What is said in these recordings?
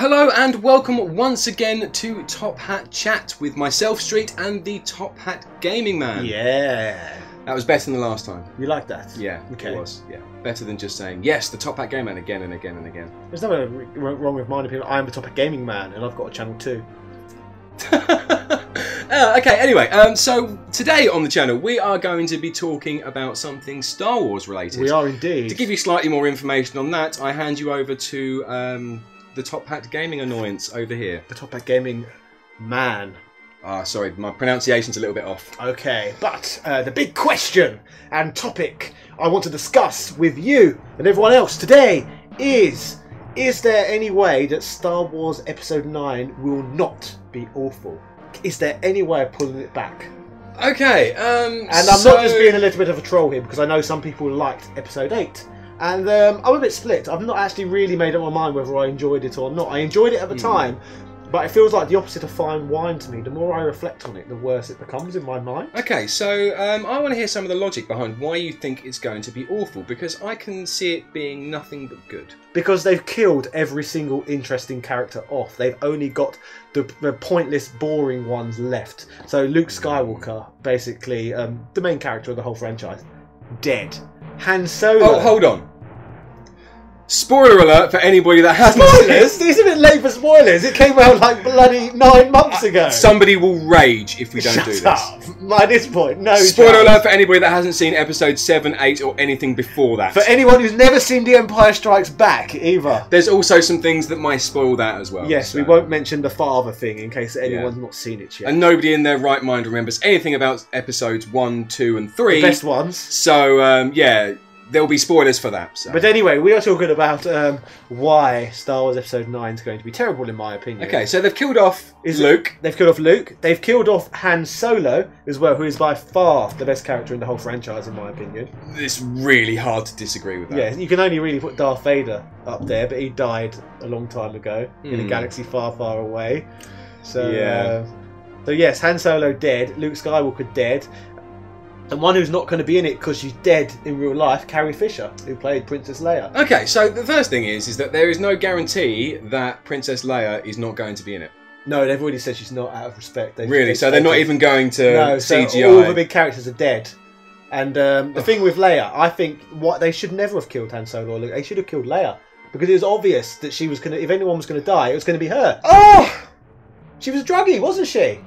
Hello and welcome once again to Top Hat Chat with myself, Street, and the Top Hat Gaming Man. Yeah. That was better than the last time. You like that? Yeah, okay. It was. Yeah, better than just saying, yes, the Top Hat Gaming Man again and again and again. There's nothing wrong with reminding people I am the Top Hat Gaming Man and I've got a channel too. Okay, anyway, so today on the channel we are going to be talking about something Star Wars related. We are indeed. To give you slightly more information on that, I hand you over to the Top Hat Gaming annoyance over here. The Top Hat Gaming Man. Ah, sorry, my pronunciation's a little bit off. Okay, but the big question and topic I want to discuss with you and everyone else today is there any way that Star Wars Episode 9 will not be awful? Is there any way of pulling it back? Okay, and I'm not just being a little bit of a troll here because I know some people liked Episode 8. And I'm a bit split. I've not actually really made up my mind whether I enjoyed it or not. I enjoyed it at the time, but it feels like the opposite of fine wine to me. The more I reflect on it, the worse it becomes in my mind. Okay, so I want to hear some of the logic behind why you think it's going to be awful, because I can see it being nothing but good. Because they've killed every single interesting character off. They've only got the pointless, boring ones left. So Luke Skywalker, basically, the main character of the whole franchise, dead. Han Solo. Oh, hold on. Spoiler alert for anybody that hasn't seen it. Spoilers? It's a bit late for spoilers. It came out like bloody 9 months ago. Somebody will rage if we don't do this. Shut up. By this point, no. Spoiler chance. alert for anybody that hasn't seen episode 7, 8 or anything before that. For anyone who's never seen The Empire Strikes Back either. There's also some things that might spoil that as well. Yes, so. we won't mention the father thing in case anyone's not seen it yet. And nobody in their right mind remembers anything about episodes 1, 2 and 3. The best ones. So, yeah, there'll be spoilers for that. So. But anyway, we are talking about why Star Wars Episode 9 is going to be terrible, in my opinion. Okay, so they've killed off Luke. They've killed off Luke. They've killed off Han Solo as well, who is by far the best character in the whole franchise, in my opinion. It's really hard to disagree with that. Yeah, you can only really put Darth Vader up there, but he died a long time ago in a galaxy far, far away. So, yeah. So yes, Han Solo dead, Luke Skywalker dead. And one who's not going to be in it because she's dead in real life, Carrie Fisher, who played Princess Leia. Okay, so the first thing is that there is no guarantee that Princess Leia is not going to be in it. No, they've already said she's not, out of respect. Really? So they're not even going to CGI? So all the big characters are dead. And the thing with Leia, I think they should never have killed Han Solo or Luke. They should have killed Leia. Because it was obvious that she was going to, if anyone was going to die, it was going to be her. Oh! She was a druggie, wasn't she?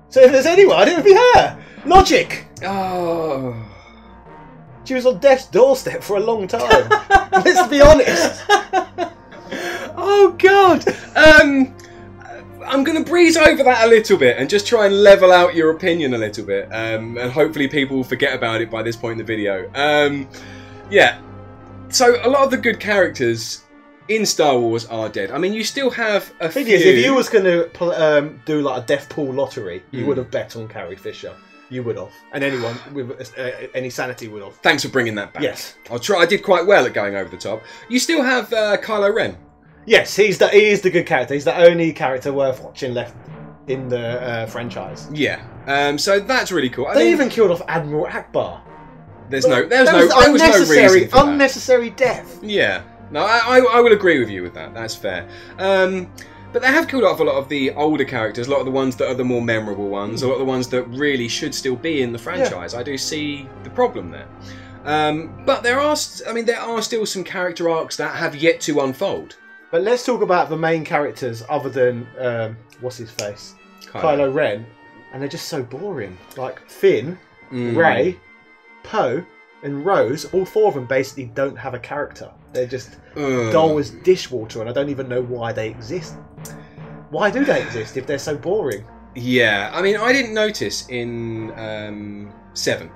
So if there's anyone, it would be her. Logic. Oh. She was on death's doorstep for a long time. Let's be honest. Oh God. I'm going to breeze over that a little bit and just try and level out your opinion a little bit, and hopefully people will forget about it by this point in the video. Yeah. So a lot of the good characters in Star Wars are dead. I mean, you still have a few. Is, if you was going to do like a death pool lottery, you would have bet on Carrie Fisher. You would have, and anyone with any sanity would have. Thanks for bringing that back. Yes, I'll try. I did quite well at going over the top. You still have Kylo Ren. Yes, he is the good character. He's the only character worth watching left in the franchise. Yeah. So that's really cool. They even killed off Admiral Akbar. There was no reason for unnecessary death. Yeah. No, I will agree with you with that. That's fair. But they have killed off a lot of the older characters, a lot of the ones that are the more memorable ones, a lot of the ones that really should still be in the franchise. Yeah. I do see the problem there. But there are still some character arcs that have yet to unfold. But let's talk about the main characters other than, what's his face? Kylo Ren. And they're just so boring. Like Finn, Rey, Poe, and Rose, all 4 of them basically don't have a character. They're just dull as dishwater, and I don't even know why they exist. Why do they exist if they're so boring? Yeah, I mean, I didn't notice in 7.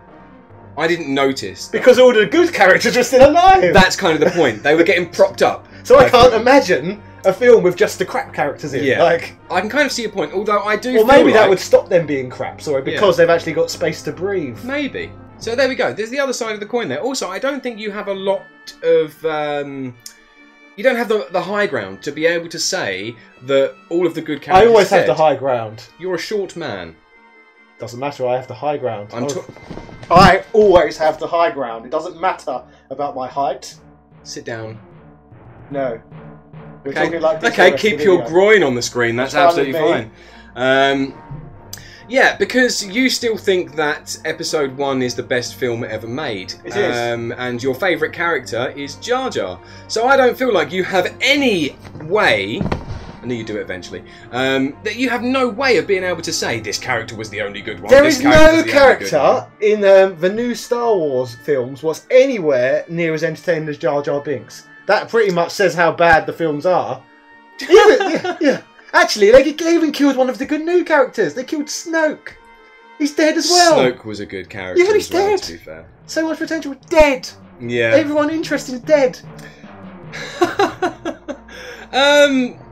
I didn't notice. Because all the good characters are still alive! That's kind of the point. They were getting propped up. So I can't imagine a film with just the crap characters in. Yeah. Like, I can kind of see a point, although I do Well, maybe that would stop them being crap, because they've actually got space to breathe. Maybe. So there we go. There's the other side of the coin there. Also, I don't think you have a lot of... you don't have the high ground to be able to say that all of the good characters I always have the high ground. You're a short man. Doesn't matter, I have the high ground. I always have the high ground. It doesn't matter about my height. Sit down. No. We're talking like this Okay, keep your groin on the screen. That's absolutely fine. Yeah, because you still think that Episode 1 is the best film ever made. It is. And your favourite character is Jar Jar. So I don't feel like you have any way... I knew you'd do it eventually. That you have no way of being able to say this character was the only good one. There is no character in the new Star Wars films was anywhere near as entertaining as Jar Jar Binks. That pretty much says how bad the films are. Yeah. Actually, they even killed one of the good new characters. They killed Snoke. He's dead as well. Snoke was a good character. Yeah, he's dead. To be fair. So much potential. Dead. Yeah. Everyone interested is dead.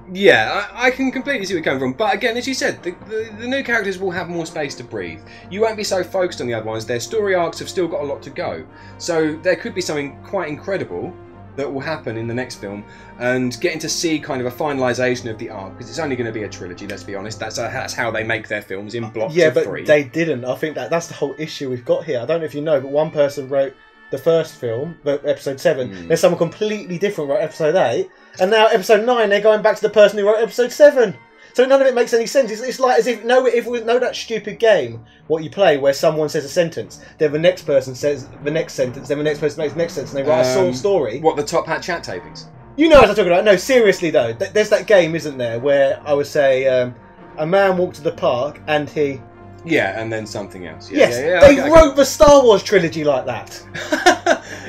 Yeah, I can completely see where you're coming from. But again, as you said, the new characters will have more space to breathe. You won't be so focused on the other ones. Their story arcs have still got a lot to go. So there could be something quite incredible that will happen in the next film, and getting to see kind of a finalisation of the arc, because it's only going to be a trilogy, let's be honest. That's how they make their films, in blocks of 3. Yeah, but they didn't. I think that's the whole issue we've got here. I don't know if you know, but one person wrote the first film, episode 7. There's someone completely different wrote episode 8, and now episode 9 they're going back to the person who wrote episode 7. So none of it makes any sense. It's like as if if we know that stupid game what you play where someone says a sentence, then the next person says the next sentence, then the next person makes the next sentence, and they write a full story. What, the Top Hat chat tapings? You know what I'm talking about. No, seriously though, there's that game, isn't there, where I would say a man walked to the park and he... Yeah, and then something else. Yeah, yes, they wrote the Star Wars trilogy like that.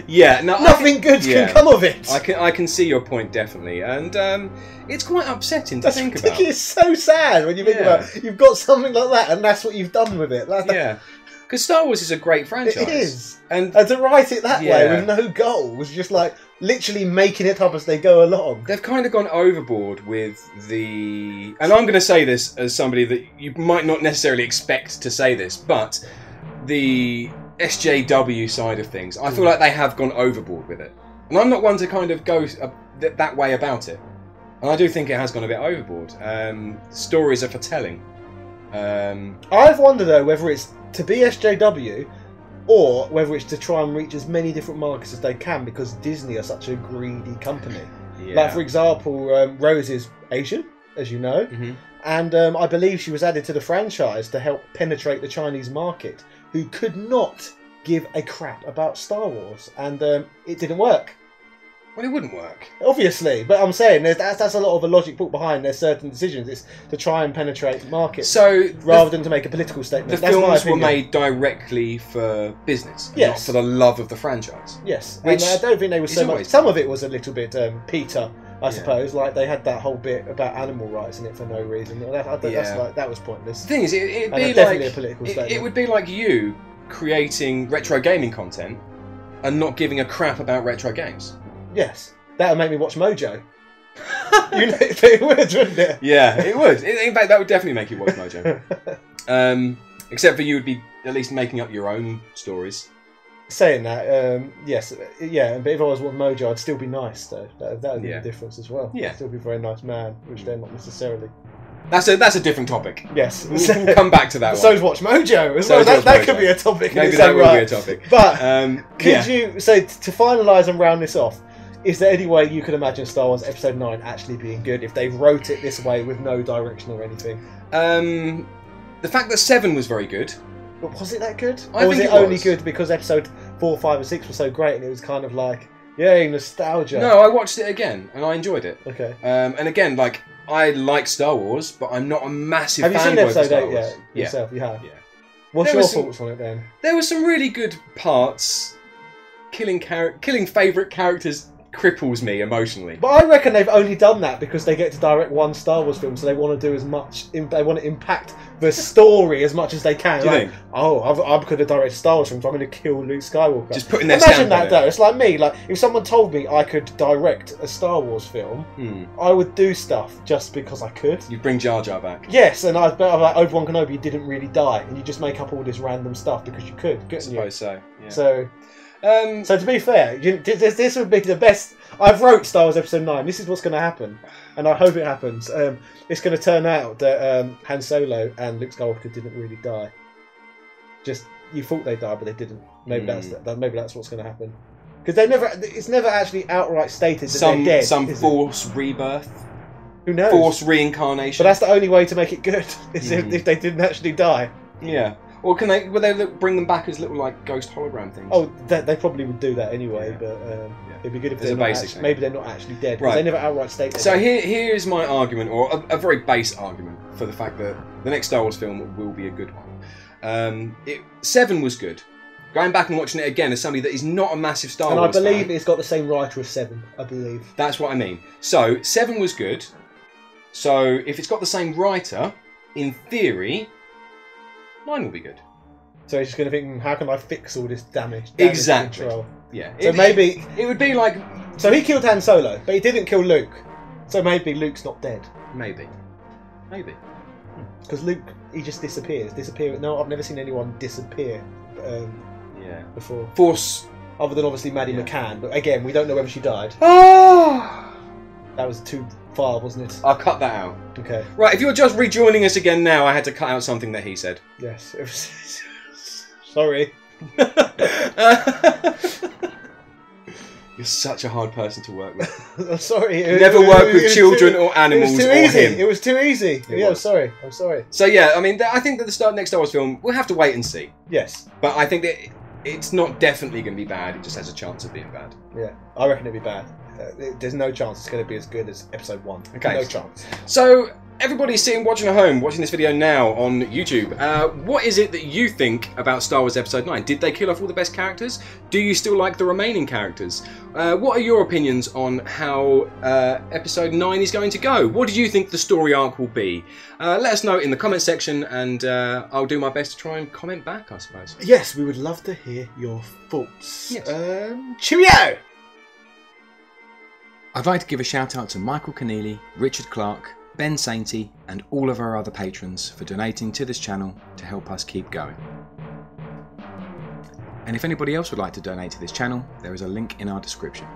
Yeah, no, nothing good can come of it. I can see your point, definitely, and it's quite upsetting to think about. It's so sad when you think about it. You've got something like that, and that's what you've done with it. Yeah, because Star Wars is a great franchise. It is, and to write it that way with no goal was just like literally making it up as they go along. They've kind of gone overboard with the... And I'm going to say this as somebody that you might not necessarily expect to say this, but the SJW side of things, I feel like they have gone overboard with it. And I'm not one to kind of go that way about it. And I do think it has gone a bit overboard. Stories are for telling. I've wondered though whether it's to be SJW or whether it's to try and reach as many different markets as they can, because Disney are such a greedy company. Yeah. Like, for example, Rose is Asian, as you know, and I believe she was added to the franchise to help penetrate the Chinese market, who could not give a crap about Star Wars, and it didn't work. Well, it wouldn't work. Obviously, but I'm saying that's a lot of the logic put behind their certain decisions. It's to try and penetrate markets, rather than to make a political statement. The films were made directly for business, not for the love of the franchise. Yes, and I don't think they were so much. Some of it was a little bit Peter, I suppose. Like they had that whole bit about animal rights in it for no reason. That was pointless. The thing is, it'd be definitely a political statement. It would be like you creating retro gaming content and not giving a crap about retro games. Yes, that would make me watch Mojo. It would, wouldn't it? Yeah, it would. In fact, that would definitely make you watch Mojo. Except for you would be at least making up your own stories. Saying that, yes, yeah. But if I was watching Mojo, I'd still be nice, though. That would be the difference as well. Yeah, I'd still be a very nice man, which they're not necessarily. That's a different topic. Yes, we'll come back to that. So's watch Mojo as well. That could be a topic. Maybe that will be a topic. But could you say to finalise and round this off? Is there any way you could imagine Star Wars Episode 9 actually being good if they wrote it this way with no direction or anything? The fact that 7 was very good. But was it that good? Or was it only good because Episode 4, 5 and 6 were so great and it was kind of like, yay, nostalgia? No, I watched it again and I enjoyed it. Okay. And again, like, I like Star Wars, but I'm not a massive fanboy of Star Wars. Have you seen Episode 8 yet? Yourself, you have? Yeah. What's your thoughts on it then? There were some really good parts. Killing favourite characters cripples me emotionally. But I reckon they've only done that because they get to direct one Star Wars film, so they want to do as much. They want to impact the story as much as they can. Do you think? Oh, I'm going to direct Star Wars film, so I'm going to kill Luke Skywalker. Just putting their stamp on it. Imagine that though. It's like me. Like if someone told me I could direct a Star Wars film, I would do stuff just because I could. You'd bring Jar Jar back. Yes, and I bet like Obi-Wan Kenobi didn't really die, and you just make up all this random stuff because you could. I suppose so. Yeah. So to be fair, this would be the best. I've wrote Star Wars Episode 9. This is what's going to happen, and I hope it happens. It's going to turn out that Han Solo and Luke Skywalker didn't really die. Just you thought they died, but they didn't. Maybe that's what's going to happen. Because it's never actually outright stated that they're dead. Some force rebirth. Who knows? Force reincarnation. But that's the only way to make it good, is if they didn't actually die. Yeah. Or would they bring them back as little like ghost hologram things? Oh, they probably would do that anyway, but it'd be good if maybe they're not actually dead. Right. They never outright state that. So here is my argument, or a very base argument, for the fact that the next Star Wars film will be a good one. 7 was good. Going back and watching it again as somebody that is not a massive Star Wars fan. And I believe it's got the same writer as 7, I believe. That's what I mean. So, 7 was good. So, if it's got the same writer, in theory, 9 will be good. So he's just going to think, how can I fix all this damage exactly. control? Yeah. So maybe... It would be like... So he killed Han Solo, but he didn't kill Luke. So maybe Luke's not dead. Maybe. Because Luke, he just disappears. No, I've never seen anyone disappear before. Force... Other than obviously Maddie McCann, but again, we don't know whether she died. Oh! That was too far, wasn't it? I'll cut that out. Okay. Right, if you're just rejoining us again now, I had to cut out something that he said. Yes. It was... Sorry. You're such a hard person to work with. I'm sorry. Never work with children or animals or him. It was too easy. I'm sorry. So yeah, I mean, I think that the next Star Wars film, we'll have to wait and see. Yes. But I think that it's not definitely going to be bad. It just has a chance of being bad. Yeah, I reckon it'll be bad. There's no chance it's going to be as good as Episode 1. Okay. No chance. So, everybody watching at home, watching this video now on YouTube, what is it that you think about Star Wars Episode 9? Did they kill off all the best characters? Do you still like the remaining characters? What are your opinions on how Episode 9 is going to go? What do you think the story arc will be? Let us know in the comment section, and I'll do my best to try and comment back, I suppose. Yes, we would love to hear your thoughts. Yes. Cheerio! I'd like to give a shout out to Michael Keneally, Richard Clark, Ben Sainty and all of our other patrons for donating to this channel to help us keep going. And if anybody else would like to donate to this channel, there is a link in our description.